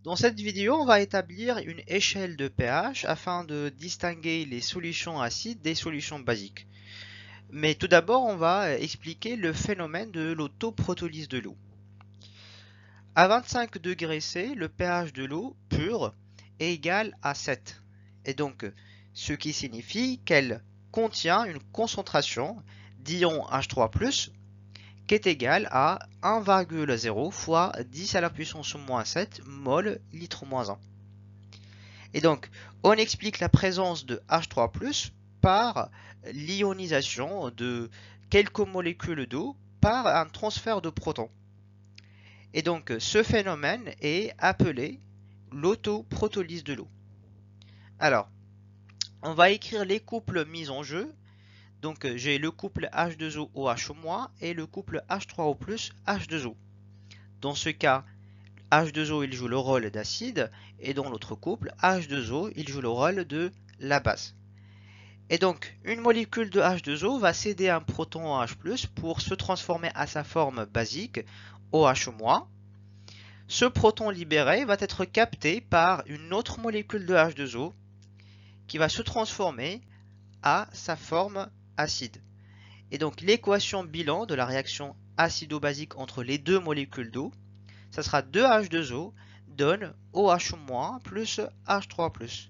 Dans cette vidéo, on va établir une échelle de pH afin de distinguer les solutions acides des solutions basiques. Mais tout d'abord, on va expliquer le phénomène de l'autoprotolyse de l'eau. À 25 degrés C, le pH de l'eau pure est égal à 7. Et donc, ce qui signifie qu'elle contient une concentration d'ion H3+, qui est égale à 1,0 fois 10 à la puissance moins 7 mol litre moins 1. Et donc, on explique la présence de H3+ par l'ionisation de quelques molécules d'eau par un transfert de protons. Et donc, ce phénomène est appelé l'autoprotolyse de l'eau. Alors, on va écrire les couples mis en jeu. Donc, j'ai le couple H2O-OH- et le couple H3O+, H2O. Dans ce cas, H2O il joue le rôle d'acide et dans l'autre couple, H2O il joue le rôle de la base. Et donc, une molécule de H2O va céder un proton en H+, pour se transformer à sa forme basique, OH-. Ce proton libéré va être capté par une autre molécule de H2O qui va se transformer à sa forme acide. Et donc, l'équation bilan de la réaction acido-basique entre les deux molécules d'eau, ça sera 2H2O donne OH- plus H3+.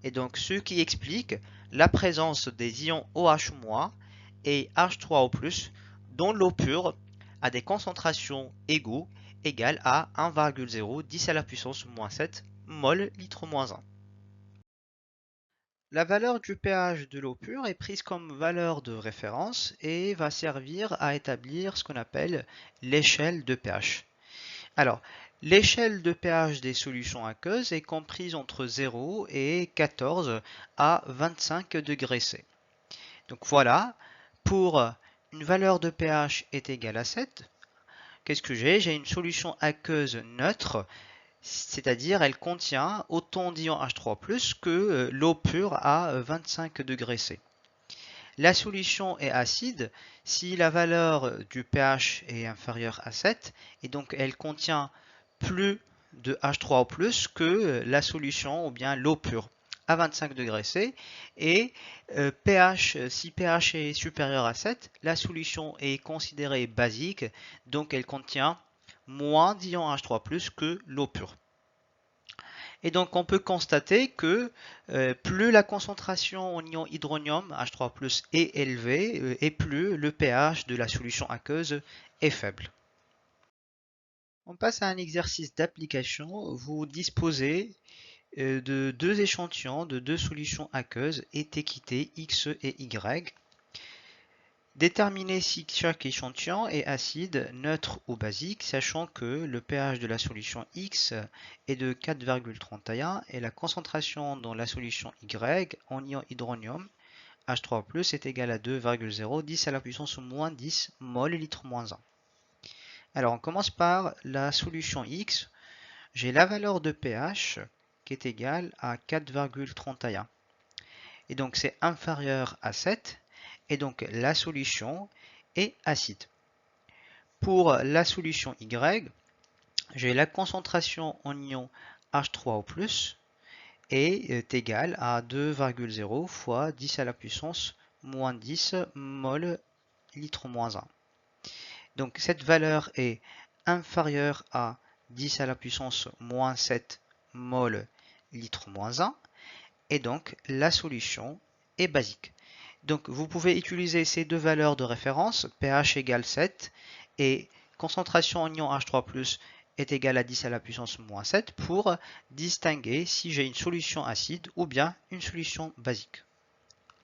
Et donc, ce qui explique la présence des ions OH- et H3O+, dont l'eau pure a des concentrations égales à 1,0 10 à la puissance moins 7 mol litre moins 1. La valeur du pH de l'eau pure est prise comme valeur de référence et va servir à établir ce qu'on appelle l'échelle de pH. Alors, l'échelle de pH des solutions aqueuses est comprise entre 0 et 14 à 25 degrés C. Donc voilà, pour une valeur de pH est égale à 7, qu'est-ce que j'ai? J'ai une solution aqueuse neutre, c'est-à-dire elle contient autant d'ions H3+, que l'eau pure à 25 degrés C. La solution est acide si la valeur du pH est inférieure à 7 et donc elle contient plus de H3O+, que la solution ou bien l'eau pure à 25 degrés C et si pH est supérieur à 7, la solution est considérée basique, donc elle contient moins d'ions H3+, que l'eau pure. Et donc on peut constater que plus la concentration en ion hydronium H3+ est élevée et plus le pH de la solution aqueuse est faible. On passe à un exercice d'application. Vous disposez de deux échantillons de deux solutions aqueuses étiquetées X et Y. Déterminez si chaque échantillon est acide, neutre ou basique, sachant que le pH de la solution X est de 4,31 et la concentration dans la solution Y en ion hydronium H3+ est égale à 2,0 10 à la puissance moins 10 mol litre moins 1. Alors on commence par la solution X. J'ai la valeur de pH qui est égale à 4,31 et donc c'est inférieur à 7 et donc la solution est acide. Pour la solution Y, j'ai la concentration en ion H3O+, est égale à 2,0 fois 10 à la puissance moins 10 mol litre moins 1. Donc cette valeur est inférieure à 10 à la puissance moins 7 mol litre moins 1 et donc la solution est basique. Donc vous pouvez utiliser ces deux valeurs de référence, pH égale 7 et concentration en ion H3+ est égale à 10 à la puissance moins 7 pour distinguer si j'ai une solution acide ou bien une solution basique.